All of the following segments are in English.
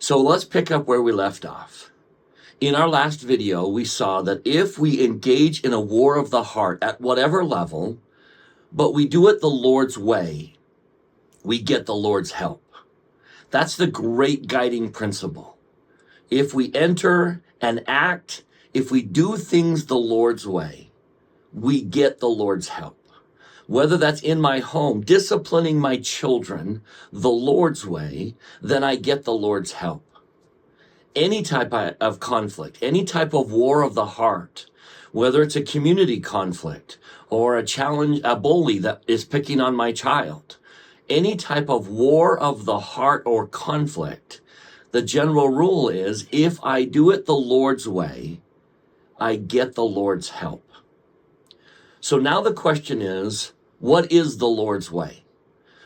So let's pick up where we left off. In our last video, we saw that if we engage in a war of the heart at whatever level, but we do it the Lord's way, we get the Lord's help. That's the great guiding principle. If we enter and act, if we do things the Lord's way, we get the Lord's help. Whether that's in my home, disciplining my children the Lord's way, then I get the Lord's help. Any type of conflict, any type of war of the heart, whether it's a community conflict or a challenge, a bully that is picking on my child, any type of war of the heart or conflict, the general rule is if I do it the Lord's way, I get the Lord's help. So now the question is, what is the Lord's way?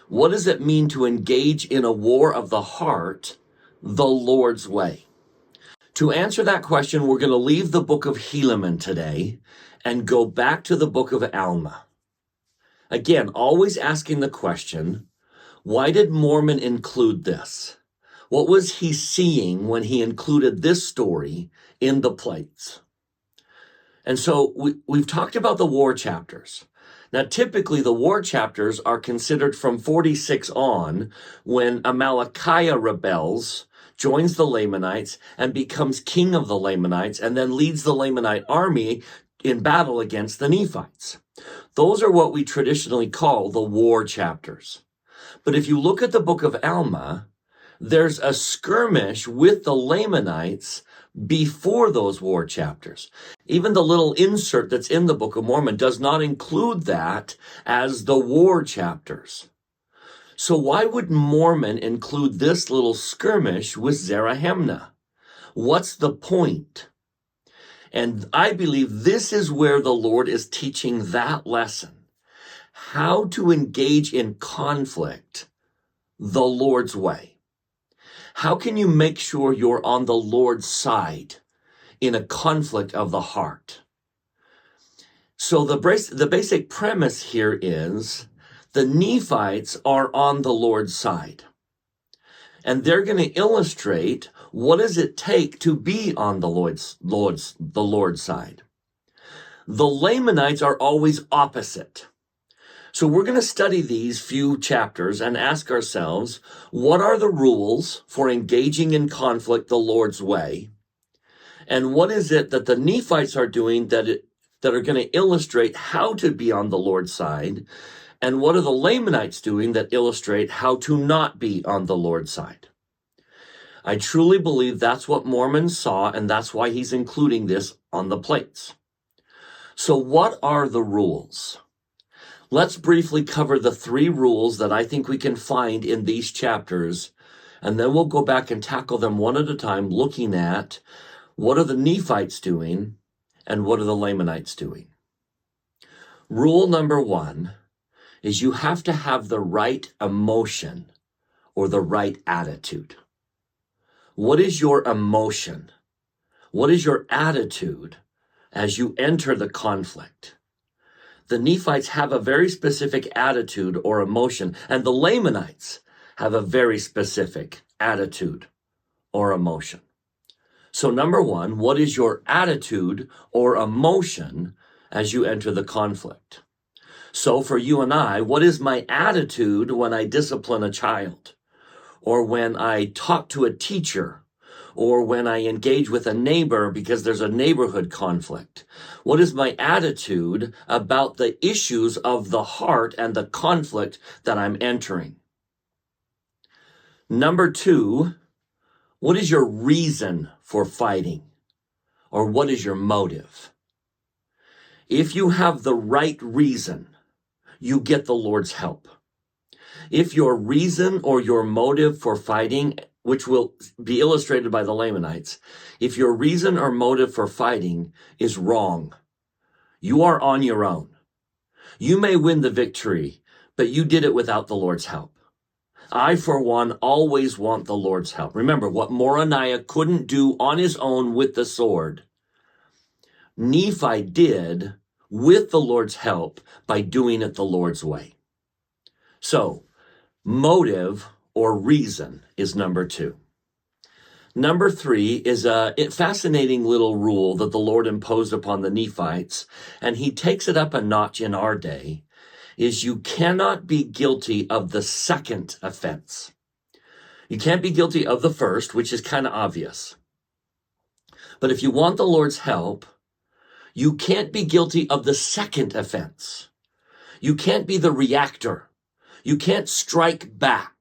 What does it mean to engage in a war of the heart the Lord's way? To answer that question, we're going to leave the book of Helaman today and go back to the book of Alma. Again, always asking the question, why did Mormon include this? What was he seeing when he included this story in the plates? And so we've talked about the war chapters. Now, typically the war chapters are considered from 46 on, when Amalickiah rebels, joins the Lamanites, and becomes king of the Lamanites, and then leads the Lamanite army in battle against the Nephites. Those are what we traditionally call the war chapters. But if you look at the book of Alma, there's a skirmish with the Lamanites before those war chapters. Even the little insert that's in the Book of Mormon does not include that as the war chapters. So why would Mormon include this little skirmish with Zarahemnah? What's the point? And I believe this is where the Lord is teaching that lesson. How to engage in conflict the Lord's way. How can you make sure you're on the Lord's side in a conflict of the heart? So the basic premise here is the Nephites are on the Lord's side. And they're going to illustrate what does it take to be on the Lord's side. The Lamanites are always opposite. So we're going to study these few chapters and ask ourselves, what are the rules for engaging in conflict the Lord's way? And what is it that the Nephites are doing that are going to illustrate how to be on the Lord's side? And what are the Lamanites doing that illustrate how to not be on the Lord's side? I truly believe that's what Mormon saw, and that's why he's including this on the plates. So what are the rules? Let's briefly cover the 3 rules that I think we can find in these chapters, and then we'll go back and tackle them one at a time, looking at what are the Nephites doing and what are the Lamanites doing. Rule number 1 is you have to have the right emotion or the right attitude. What is your emotion? What is your attitude as you enter the conflict? The Nephites have a very specific attitude or emotion, and the Lamanites have a very specific attitude or emotion. So number 1, what is your attitude or emotion as you enter the conflict? So for you and I, what is my attitude when I discipline a child, or when I talk to a teacher, or when I engage with a neighbor because there's a neighborhood conflict? What is my attitude about the issues of the heart and the conflict that I'm entering? Number 2, what is your reason for fighting? Or what is your motive? If you have the right reason, you get the Lord's help. If your reason or your motive for fighting, which will be illustrated by the Lamanites, if your reason or motive for fighting is wrong, you are on your own. You may win the victory, but you did it without the Lord's help. I, for one, always want the Lord's help. Remember, what Moroniah couldn't do on his own with the sword, Nephi did with the Lord's help by doing it the Lord's way. So, motive or reason is number 2. Number 3 is a fascinating little rule that the Lord imposed upon the Nephites, and he takes it up a notch in our day, is you cannot be guilty of the second offense. You can't be guilty of the first, which is kind of obvious. But if you want the Lord's help, you can't be guilty of the second offense. You can't be the reactor. You can't strike back.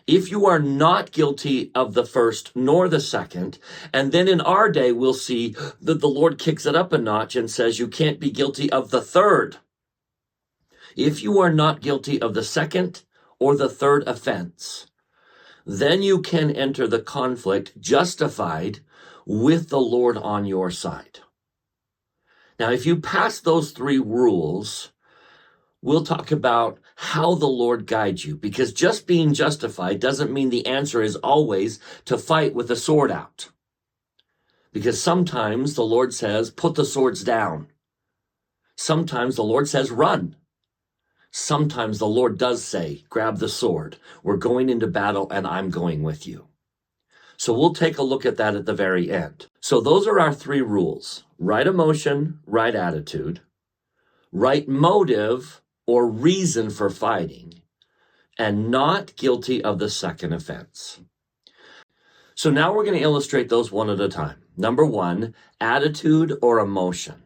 If you are not guilty of the first nor the second, and then in our day we'll see that the Lord kicks it up a notch and says you can't be guilty of the third. If you are not guilty of the second or the third offense, then you can enter the conflict justified with the Lord on your side. Now, if you pass those 3 rules, we'll talk about how the Lord guides you, because just being justified doesn't mean the answer is always to fight with the sword out. Because sometimes the Lord says, put the swords down. Sometimes the Lord says, run. Sometimes the Lord does say, grab the sword. We're going into battle and I'm going with you. So we'll take a look at that at the very end. So those are our 3 rules: right emotion, right attitude, right motive or reason for fighting, and not guilty of the second offense. So now we're going to illustrate those one at a time. Number 1, attitude or emotion.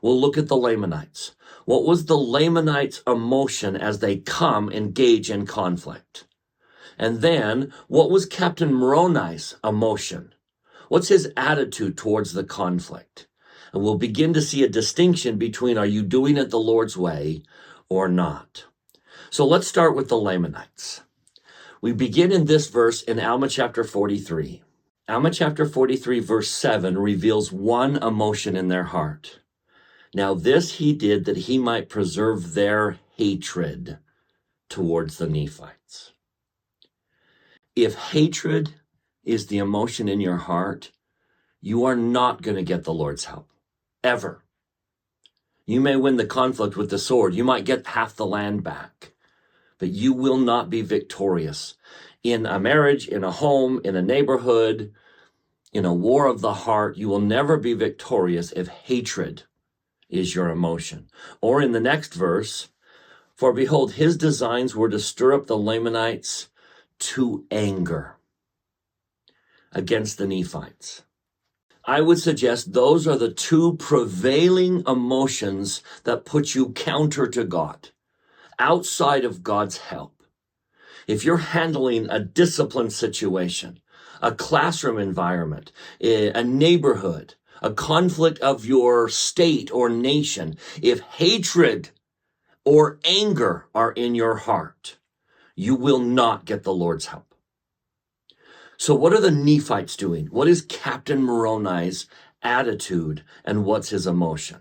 We'll look at the Lamanites. What was the Lamanites' emotion as they engage in conflict? And then, what was Captain Moroni's emotion? What's his attitude towards the conflict? And we'll begin to see a distinction between, are you doing it the Lord's way or not? So let's start with the Lamanites. We begin in this verse in Alma chapter 43. Alma chapter 43 verse 7 reveals one emotion in their heart. Now this he did that he might preserve their hatred towards the Nephites. If hatred is the emotion in your heart, you are not going to get the Lord's help, ever. You may win the conflict with the sword. You might get half the land back, but you will not be victorious in a marriage, in a home, in a neighborhood, in a war of the heart. You will never be victorious if hatred is your emotion. Or in the next verse, for behold, his designs were to stir up the Lamanites to anger against the Nephites. I would suggest those are the 2 prevailing emotions that put you counter to God, outside of God's help. If you're handling a discipline situation, a classroom environment, a neighborhood, a conflict of your state or nation, if hatred or anger are in your heart, you will not get the Lord's help. So what are the Nephites doing? What is Captain Moroni's attitude and what's his emotion?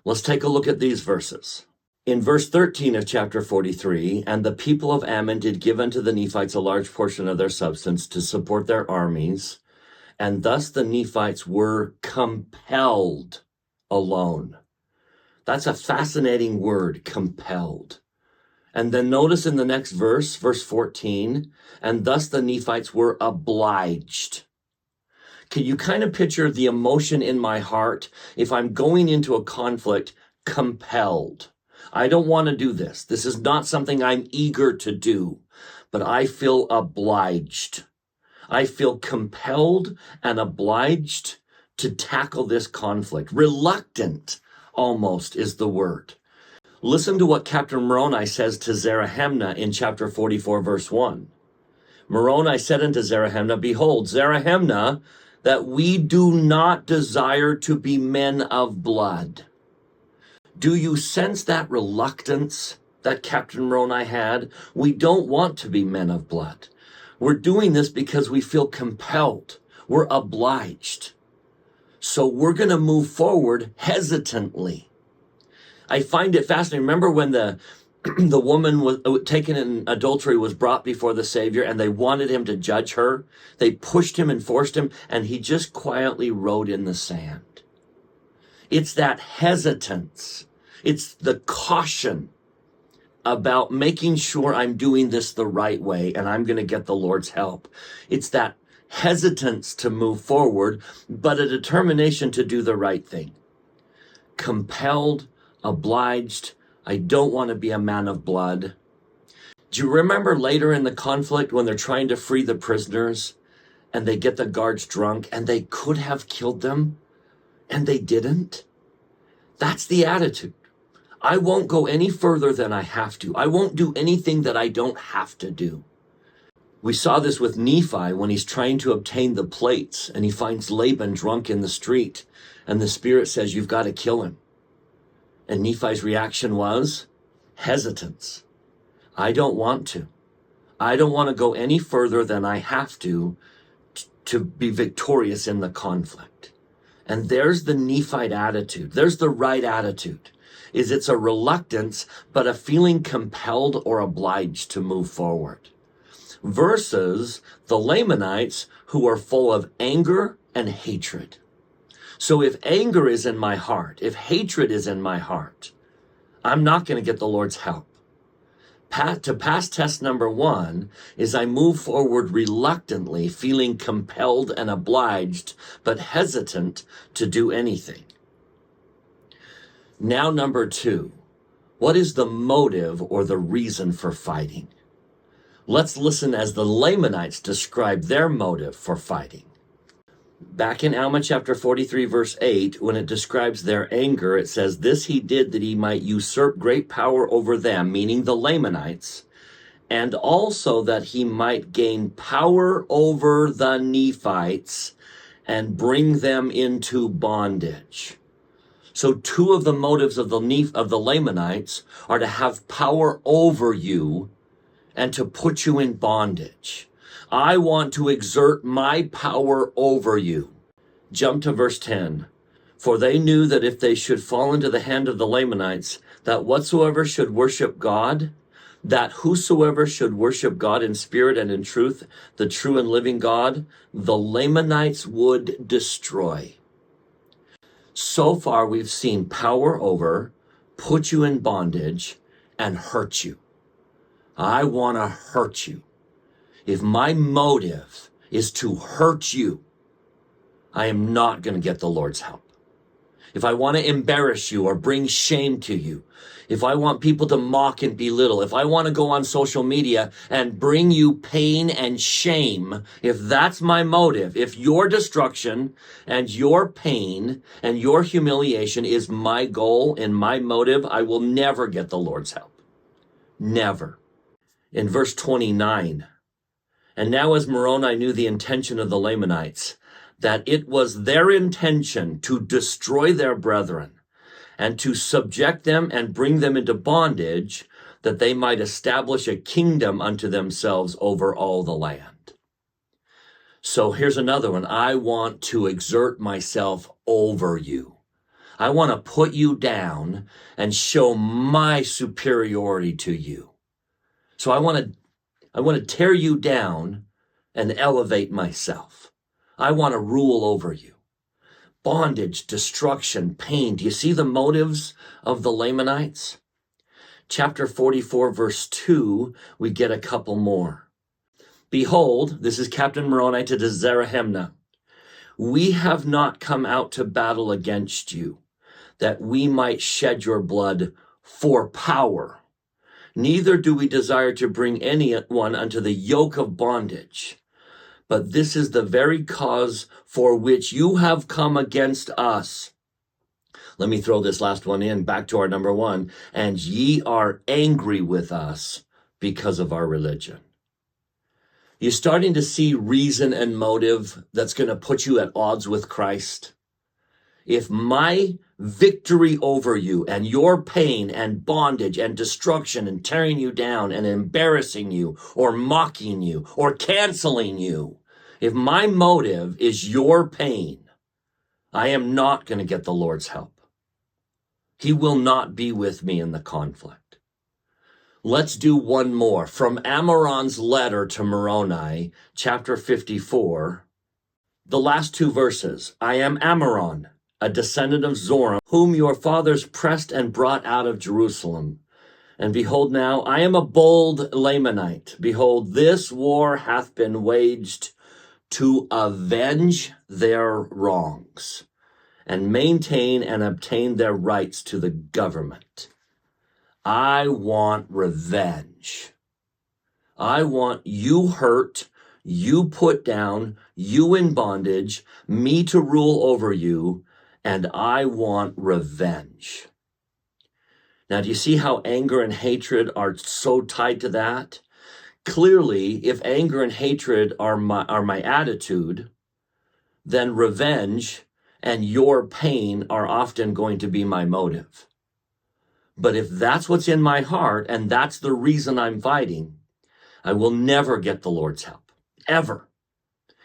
Let's take a look at these verses. In verse 13 of chapter 43, and the people of Ammon did give unto the Nephites a large portion of their substance to support their armies, and thus the Nephites were compelled alone. That's a fascinating word, compelled. And then notice in the next verse, verse 14, and thus the Nephites were obliged. Can you kind of picture the emotion in my heart if I'm going into a conflict, compelled? I don't want to do this. This is not something I'm eager to do, but I feel obliged. I feel compelled and obliged to tackle this conflict. Reluctant, almost, is the word. Listen to what Captain Moroni says to Zarahemnah in chapter 44, verse 1. Moroni said unto Zarahemnah, behold, Zarahemnah, that we do not desire to be men of blood. Do you sense that reluctance that Captain Moroni had? We don't want to be men of blood. We're doing this because we feel compelled. We're obliged. So we're going to move forward hesitantly. I find it fascinating. Remember when the woman was taken in adultery was brought before the Savior and they wanted him to judge her? They pushed him and forced him, and he just quietly wrote in the sand. It's that hesitance. It's the caution about making sure I'm doing this the right way and I'm going to get the Lord's help. It's that hesitance to move forward, but a determination to do the right thing. Compelled, obliged, I don't want to be a man of blood. Do you remember later in the conflict when they're trying to free the prisoners and they get the guards drunk and they could have killed them and they didn't? That's the attitude. I won't go any further than I have to. I won't do anything that I don't have to do. We saw this with Nephi when he's trying to obtain the plates and he finds Laban drunk in the street and the Spirit says, you've got to kill him. And Nephi's reaction was hesitance. I don't want to. I don't want to go any further than I have to be victorious in the conflict. And there's the Nephite attitude. There's the right attitude. It's a reluctance, but a feeling compelled or obliged to move forward. Versus the Lamanites who are full of anger and hatred. So if anger is in my heart, if hatred is in my heart, I'm not going to get the Lord's help. To pass test number 1 is I move forward reluctantly, feeling compelled and obliged, but hesitant to do anything. Now number 2, what is the motive or the reason for fighting? Let's listen as the Lamanites describe their motive for fighting. Back in Alma chapter 43, verse 8, when it describes their anger, it says, this he did that he might usurp great power over them, meaning the Lamanites, and also that he might gain power over the Nephites and bring them into bondage. So 2 of the motives of the Lamanites are to have power over you and to put you in bondage. I want to exert my power over you. Jump to verse 10. For they knew that if they should fall into the hand of the Lamanites, that whatsoever should worship God, that whosoever should worship God in spirit and in truth, the true and living God, the Lamanites would destroy. So far, we've seen power over, put you in bondage, and hurt you. I want to hurt you. If my motive is to hurt you, I am not going to get the Lord's help. If I want to embarrass you or bring shame to you, if I want people to mock and belittle, if I want to go on social media and bring you pain and shame, if that's my motive, if your destruction and your pain and your humiliation is my goal and my motive, I will never get the Lord's help. Never. In verse 29, and now as Moroni knew the intention of the Lamanites, that it was their intention to destroy their brethren and to subject them and bring them into bondage, that they might establish a kingdom unto themselves over all the land. So here's another one. I want to exert myself over you. I want to put you down and show my superiority to you. So I want to tear you down and elevate myself. I want to rule over you. Bondage, destruction, pain. Do you see the motives of the Lamanites? Chapter 44, verse 2, we get a couple more. Behold, this is Captain Moroni to Zarahemnah. We have not come out to battle against you, that we might shed your blood for power. Neither do we desire to bring anyone unto the yoke of bondage. But this is the very cause for which you have come against us. Let me throw this last one in, back to our number 1. And ye are angry with us because of our religion. You're starting to see reason and motive that's going to put you at odds with Christ. If my victory over you and your pain and bondage and destruction and tearing you down and embarrassing you or mocking you or canceling you, if my motive is your pain, I am not going to get the Lord's help. He will not be with me in the conflict. Let's do one more. From Ammoron's letter to Moroni, chapter 54, the last 2 verses. I am Ammoron, a descendant of Zoram, whom your fathers pressed and brought out of Jerusalem. And behold now, I am a bold Lamanite. Behold, this war hath been waged to avenge their wrongs and maintain and obtain their rights to the government. I want revenge. I want you hurt, you put down, you in bondage, me to rule over you, and I want revenge. Now, do you see how anger and hatred are so tied to that? Clearly, if anger and hatred are my attitude, then revenge and your pain are often going to be my motive. But if that's what's in my heart and that's the reason I'm fighting, I will never get the Lord's help, ever.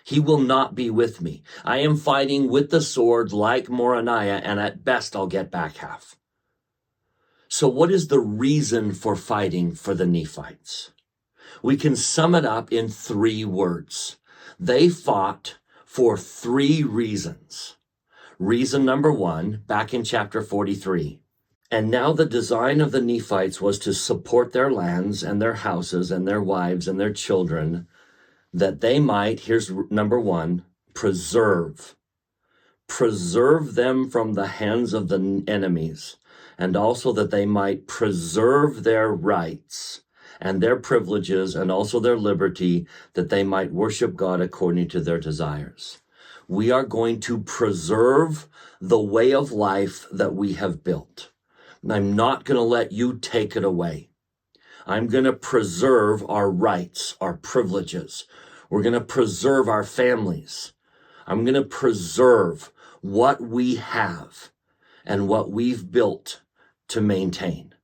He will not be with me. I am fighting with the sword like Moroniah, and at best I'll get back half. So what is the reason for fighting for the Nephites? We can sum it up in 3 words. They fought for 3 reasons. Reason number 1, back in chapter 43. And now the design of the Nephites was to support their lands and their houses and their wives and their children, that they might, here's number 1, preserve them from the hands of the enemies, and also that they might preserve their rights and their privileges and also their liberty, that they might worship God according to their desires. We are going to preserve the way of life that we have built. And I'm not going to let you take it away. I'm going to preserve our rights, our privileges. We're going to preserve our families. I'm going to preserve what we have and what we've built to maintain.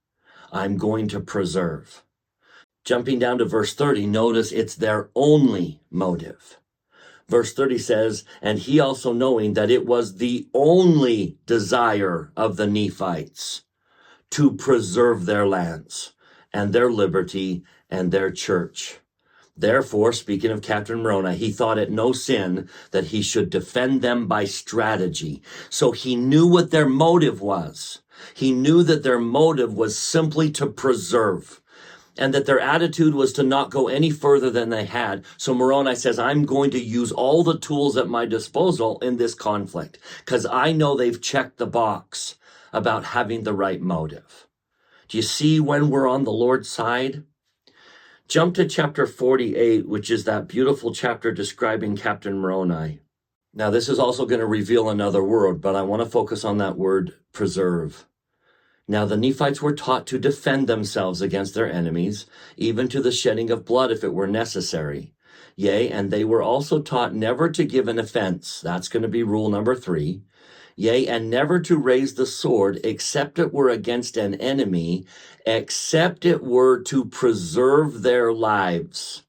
I'm going to preserve. Jumping down to verse 30, notice it's their only motive. Verse 30 says, and he also knowing that it was the only desire of the Nephites to preserve their lands and their liberty and their church. Therefore, speaking of Captain Moroni, he thought it no sin that he should defend them by strategy. So he knew what their motive was. He knew that their motive was simply to preserve, and that their attitude was to not go any further than they had. So Moroni says, I'm going to use all the tools at my disposal in this conflict, because I know they've checked the box about having the right motive. Do you see when we're on the Lord's side? Jump to chapter 48, which is that beautiful chapter describing Captain Moroni. Now, this is also going to reveal another word, but I want to focus on that word, preserve. Now, the Nephites were taught to defend themselves against their enemies, even to the shedding of blood if it were necessary. Yea, and they were also taught never to give an offense. That's going to be rule number 3. Yea, and never to raise the sword, except it were against an enemy, except it were to preserve their lives.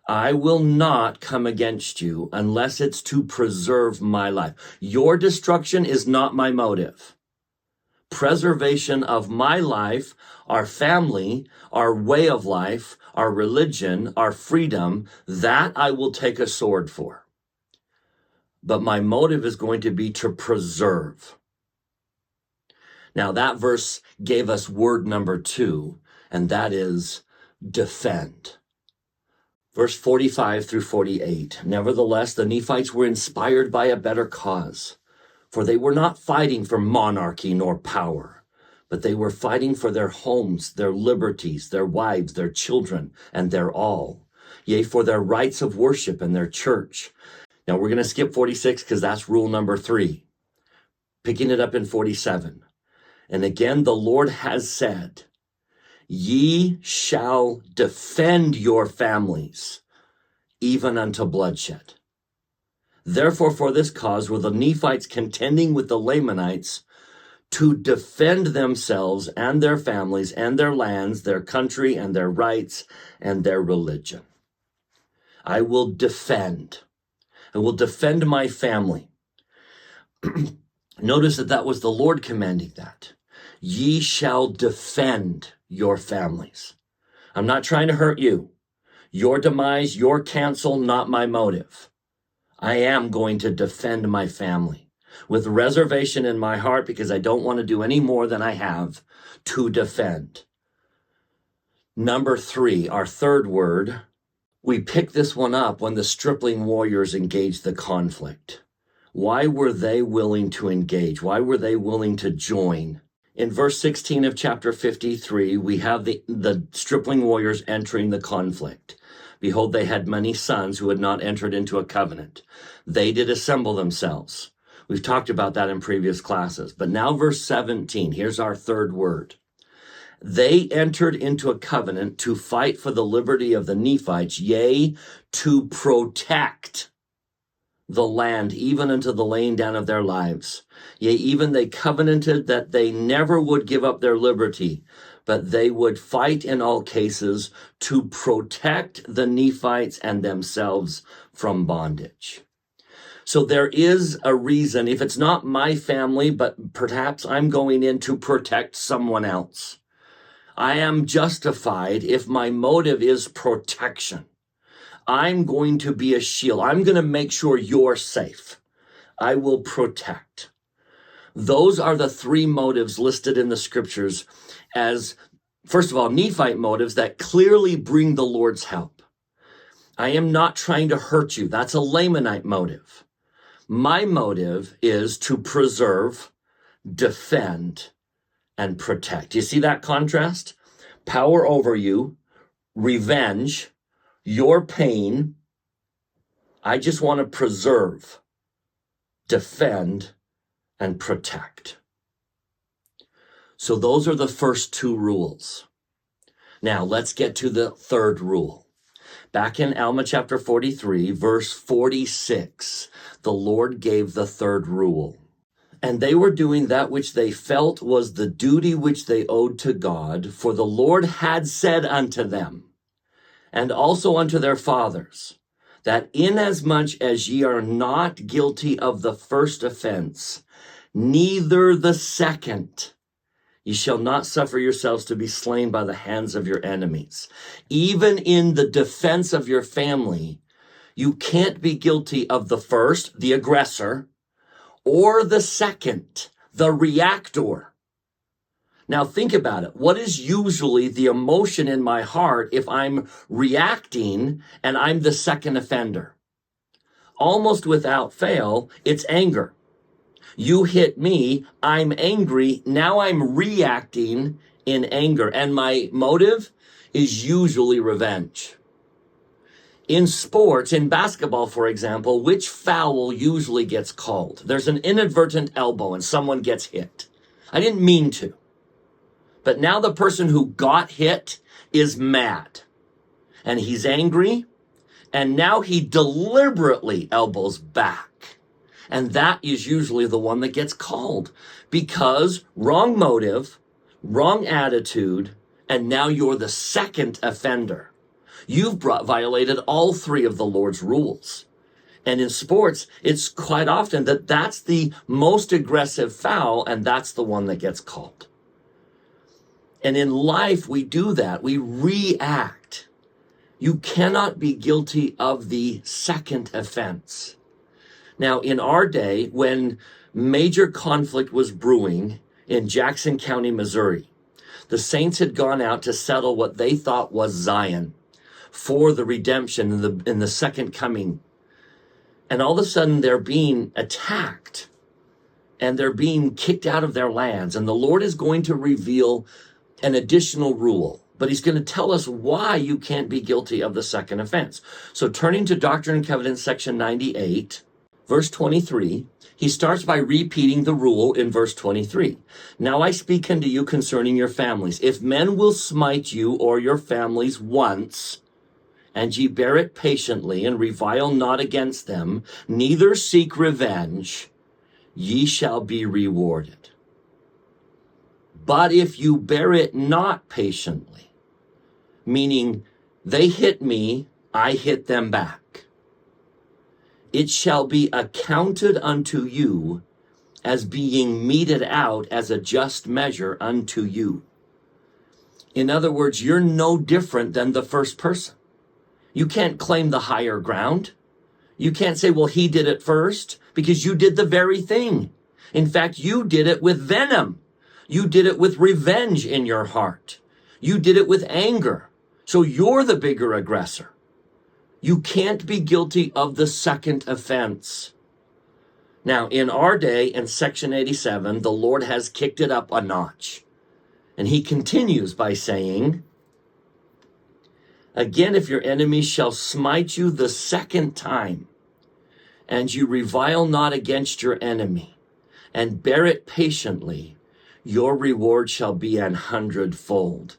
I will not come against you unless it's to preserve my life. Your destruction is not my motive. Preservation of my life, our family, our way of life, our religion, our freedom, that I will take a sword for. But my motive is going to be to preserve. Now that verse gave us word number 2, and that is defend. Verse 45 through 48. Nevertheless, the Nephites were inspired by a better cause, for they were not fighting for monarchy nor power, but they were fighting for their homes, their liberties, their wives, their children, and their all. Yea, for their rights of worship and their church. Now we're going to skip 46 because that's rule number 3. Picking it up in 47. And again, the Lord has said, ye shall defend your families, even unto bloodshed. Therefore, for this cause were the Nephites contending with the Lamanites to defend themselves and their families and their lands, their country and their rights and their religion. I will defend. I will defend my family. Notice that was the Lord commanding that. Ye shall defend your families. I'm not trying to hurt you. Your demise, your cancel, not my motive. I am going to defend my family with reservation in my heart because I don't want to do any more than I have to defend. Number 3, our third word, We pick this one up when the stripling warriors engaged the conflict. Why were they willing to engage? Why were they willing to join? In verse 16 of chapter 53, we have the stripling warriors entering the conflict. Behold, they had many sons who had not entered into a covenant. They did assemble themselves. We've talked about that in previous classes. But now verse 17, here's our third word. They entered into a covenant to fight for the liberty of the Nephites, yea, to protect the land, even unto the laying down of their lives. Yea, even they covenanted that they never would give up their liberty, but they would fight in all cases to protect the Nephites and themselves from bondage. So there is a reason, if it's not my family, but perhaps I'm going in to protect someone else. I am justified if my motive is protection. I'm going to be a shield. I'm going to make sure you're safe. I will protect. Those are the three motives listed in the scriptures as, first of all, Nephite motives that clearly bring the Lord's help. I am not trying to hurt you. That's a Lamanite motive. My motive is to preserve, defend, and protect. You see that contrast? Power over you, revenge, your pain. I just want to preserve, defend, and protect. So those are the first two rules. Now let's get to the third rule. Back in Alma chapter 43, verse 46, the Lord gave the third rule. And they were doing that which they felt was the duty which they owed to God, for the Lord had said unto them, and also unto their fathers, that inasmuch as ye are not guilty of the first offense, neither the second, ye shall not suffer yourselves to be slain by the hands of your enemies. Even in the defense of your family, you can't be guilty of the first, the aggressor, or the second, the reactor. Now think about it. What is usually the emotion in my heart if I'm reacting and I'm the second offender? Almost without fail, it's anger. You hit me, I'm angry, now I'm reacting in anger, and my motive is usually revenge. In sports, in basketball, for example, which foul usually gets called? There's an inadvertent elbow and someone gets hit. I didn't mean to. But now the person who got hit is mad. And he's angry. And now he deliberately elbows back. And that is usually the one that gets called. Because wrong motive, wrong attitude, and now you're the second offender. You've violated all three of the Lord's rules. And in sports, it's quite often that that's the most aggressive foul, and that's the one that gets called. And in life, we do that. We react. You cannot be guilty of the second offense. Now, in our day, when major conflict was brewing in Jackson County, Missouri, the saints had gone out to settle what they thought was Zion for the redemption in the second coming. And all of a sudden they're being attacked and they're being kicked out of their lands. And the Lord is going to reveal an additional rule, but he's going to tell us why you can't be guilty of the second offense. So turning to Doctrine and Covenants, section 98, verse 23, he starts by repeating the rule in verse 23. Now I speak unto you concerning your families. If men will smite you or your families once, and ye bear it patiently, and revile not against them, neither seek revenge, ye shall be rewarded. But if you bear it not patiently, meaning they hit me, I hit them back, it shall be accounted unto you as being meted out as a just measure unto you. In other words, you're no different than the first person. You can't claim the higher ground. You can't say, well, he did it first, because you did the very thing. In fact, you did it with venom. You did it with revenge in your heart. You did it with anger. So you're the bigger aggressor. You can't be guilty of the second offense. Now, in our day, in section 87, the Lord has kicked it up a notch. And he continues by saying, again, if your enemy shall smite you the second time, and you revile not against your enemy, and bear it patiently, your reward shall be 100-fold.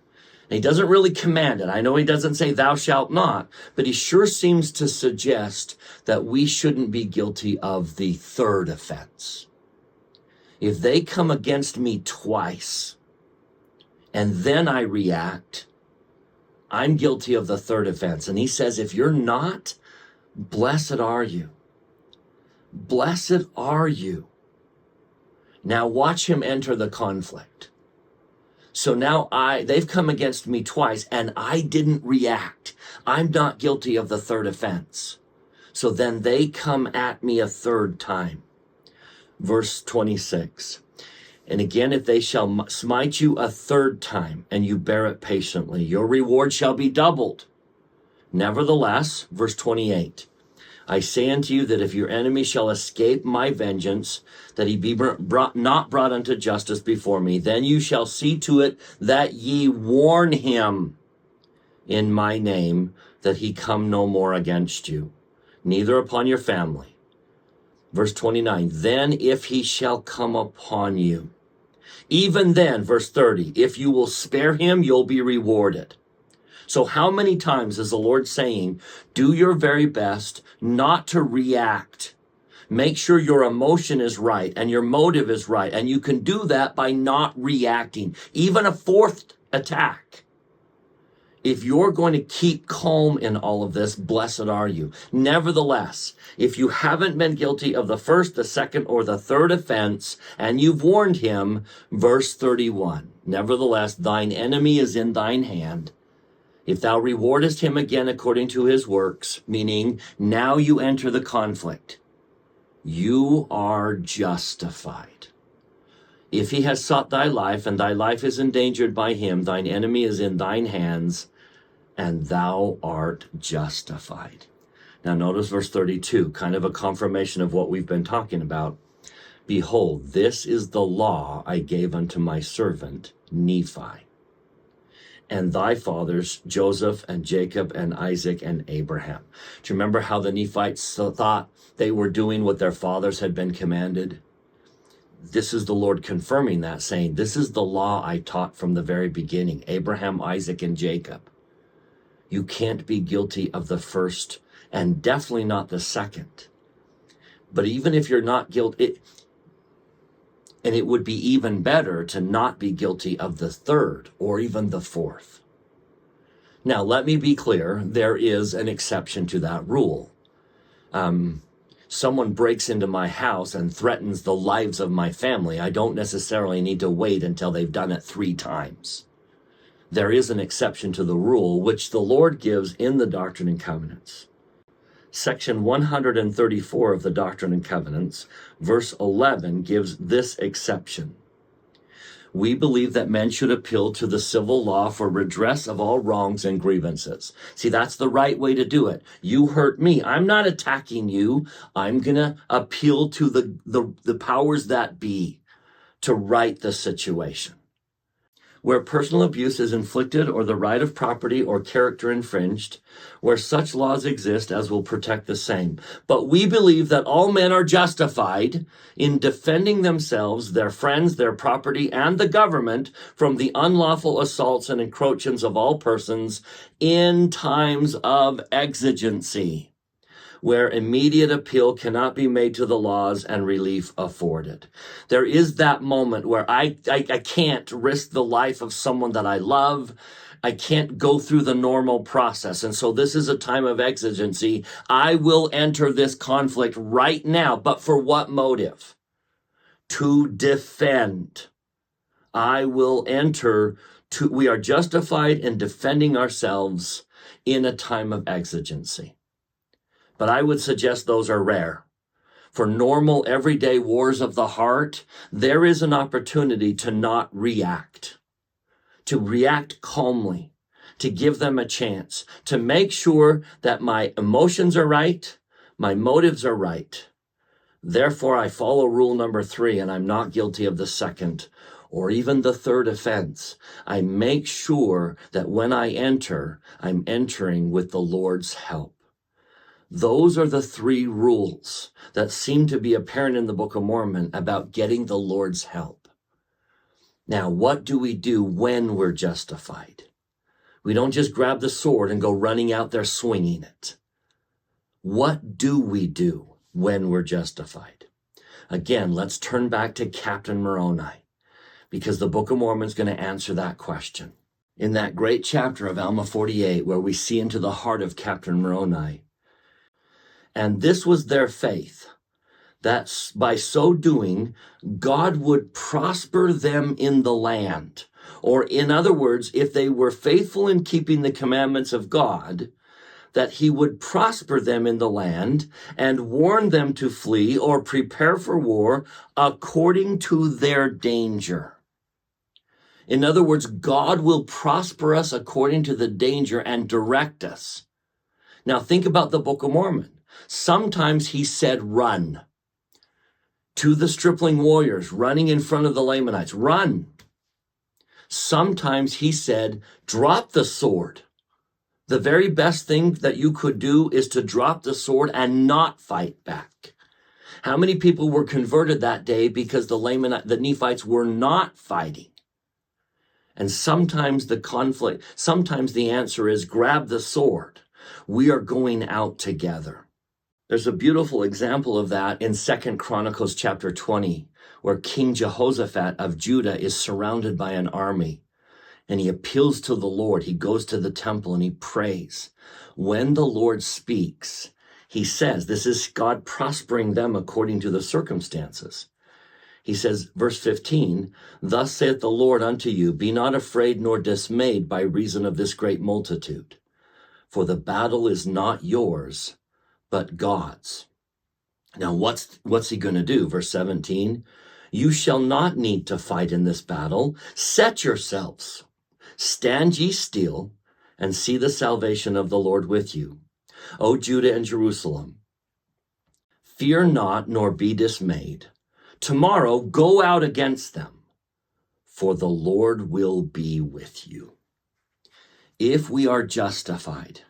And he doesn't really command it. I know he doesn't say thou shalt not, but he sure seems to suggest that we shouldn't be guilty of the third offense. If they come against me twice, and then I react, I'm guilty of the third offense. And he says, if you're not, blessed are you. Blessed are you. Now watch him enter the conflict. So now they've come against me twice and I didn't react. I'm not guilty of the third offense. So then they come at me a third time. Verse 26. And again, if they shall smite you a third time and you bear it patiently, your reward shall be doubled. Nevertheless, verse 28. I say unto you that if your enemy shall escape my vengeance, that he be not brought unto justice before me, then you shall see to it that ye warn him in my name, that he come no more against you, neither upon your family. Verse 29, then if he shall come upon you, even then, verse 30, if you will spare him, you'll be rewarded. So how many times is the Lord saying, do your very best not to react. Make sure your emotion is right and your motive is right. And you can do that by not reacting. Even a fourth attack. If you're going to keep calm in all of this, blessed are you. Nevertheless, if you haven't been guilty of the first, the second, or the third offense, and you've warned him, verse 31, nevertheless, thine enemy is in thine hand. If thou rewardest him again according to his works, meaning now you enter the conflict, you are justified. If he has sought thy life, and thy life is endangered by him, thine enemy is in thine hands, and thou art justified. Now notice verse 32, kind of a confirmation of what we've been talking about. Behold, this is the law I gave unto my servant Nephi, and thy fathers, Joseph and Jacob and Isaac and Abraham. Do you remember how the Nephites thought they were doing what their fathers had been commanded? This is the Lord confirming that, saying, this is the law I taught from the very beginning, Abraham, Isaac, and Jacob. You can't be guilty of the first, and definitely not the second. But even if you're not guilty, and it would be even better to not be guilty of the third or even the fourth. Now, let me be clear, there is an exception to that rule. Someone breaks into my house and threatens the lives of my family. I don't necessarily need to wait until they've done it 3 times. There is an exception to the rule, which the Lord gives in the Doctrine and Covenants. Section 134 of the Doctrine and Covenants, verse 11, gives this exception. We believe that men should appeal to the civil law for redress of all wrongs and grievances. See, that's the right way to do it. You hurt me. I'm not attacking you. I'm going to appeal to the powers that be to right the situation. Where personal abuse is inflicted or the right of property or character infringed, where such laws exist as will protect the same. But we believe that all men are justified in defending themselves, their friends, their property, and the government from the unlawful assaults and encroachments of all persons in times of exigency, where immediate appeal cannot be made to the laws and relief afforded. There is that moment where I can't risk the life of someone that I love. I can't go through the normal process. And so this is a time of exigency. I will enter this conflict right now. But for what motive? To defend. I will enter we are justified in defending ourselves in a time of exigency. But I would suggest those are rare. For normal, everyday wars of the heart, there is an opportunity to not react, to react calmly, to give them a chance, to make sure that my emotions are right, my motives are right. Therefore, I follow rule number 3, and I'm not guilty of the second or even the third offense. I make sure that when I enter, I'm entering with the Lord's help. Those are the 3 rules that seem to be apparent in the Book of Mormon about getting the Lord's help. Now, what do we do when we're justified? We don't just grab the sword and go running out there swinging it. What do we do when we're justified? Again, let's turn back to Captain Moroni, because the Book of Mormon is going to answer that question. In that great chapter of Alma 48, where we see into the heart of Captain Moroni, and this was their faith, that by so doing, God would prosper them in the land. Or in other words, if they were faithful in keeping the commandments of God, that he would prosper them in the land and warn them to flee or prepare for war according to their danger. In other words, God will prosper us according to the danger and direct us. Now think about the Book of Mormon. Sometimes he said, run. To the stripling warriors running in front of the Lamanites, run. Sometimes he said, drop the sword. The very best thing that you could do is to drop the sword and not fight back. How many people were converted that day because the Nephites were not fighting? And sometimes the answer is grab the sword. We are going out together. There's a beautiful example of that in 2 Chronicles chapter 20, where King Jehoshaphat of Judah is surrounded by an army. And he appeals to the Lord. He goes to the temple and he prays. When the Lord speaks, he says, this is God prospering them according to the circumstances. He says, verse 15, thus saith the Lord unto you, be not afraid nor dismayed by reason of this great multitude. For the battle is not yours, but God's. Now, what's he going to do? Verse 17, you shall not need to fight in this battle. Set yourselves. Stand ye still and see the salvation of the Lord with you. O Judah and Jerusalem, fear not nor be dismayed. Tomorrow go out against them, for the Lord will be with you. If we are justified,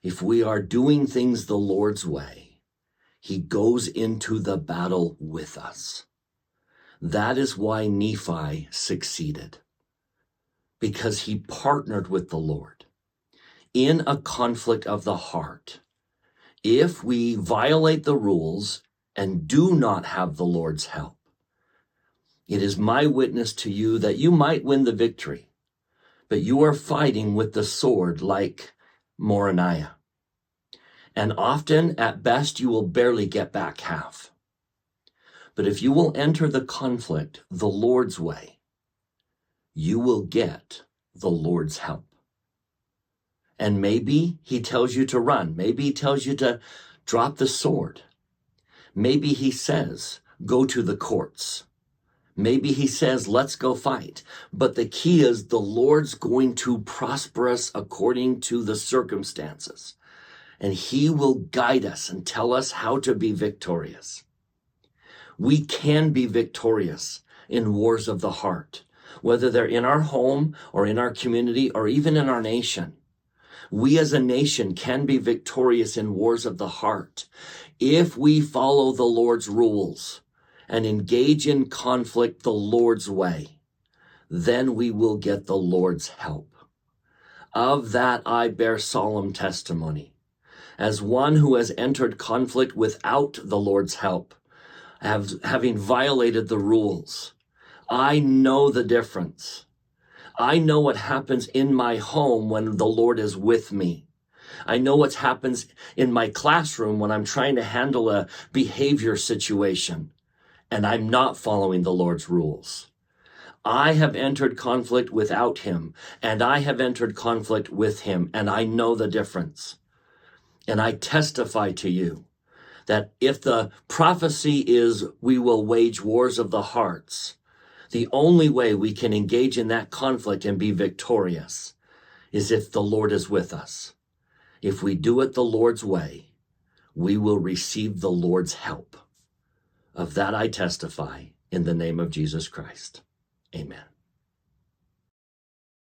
if we are doing things the Lord's way, he goes into the battle with us. That is why Nephi succeeded, because he partnered with the Lord in a conflict of the heart. If we violate the rules and do not have the Lord's help, it is my witness to you that you might win the victory, but you are fighting with the sword like Moroni. And often, at best, you will barely get back half. But if you will enter the conflict the Lord's way, you will get the Lord's help. And maybe he tells you to run. Maybe he tells you to drop the sword. Maybe he says, go to the courts. Maybe he says, let's go fight. But the key is the Lord's going to prosper us according to the circumstances. And he will guide us and tell us how to be victorious. We can be victorious in wars of the heart, whether they're in our home or in our community or even in our nation. We as a nation can be victorious in wars of the heart if we follow the Lord's rules and engage in conflict the Lord's way. Then we will get the Lord's help. Of that I bear solemn testimony, as one who has entered conflict without the Lord's help, having violated the rules. I know the difference. I know what happens in my home when the Lord is with me. I know what happens in my classroom when I'm trying to handle a behavior situation and I'm not following the Lord's rules. I have entered conflict without him, and I have entered conflict with him, and I know the difference. And I testify to you that if the prophecy is we will wage wars of the hearts, the only way we can engage in that conflict and be victorious is if the Lord is with us. If we do it the Lord's way, we will receive the Lord's help. Of that I testify in the name of Jesus Christ. Amen.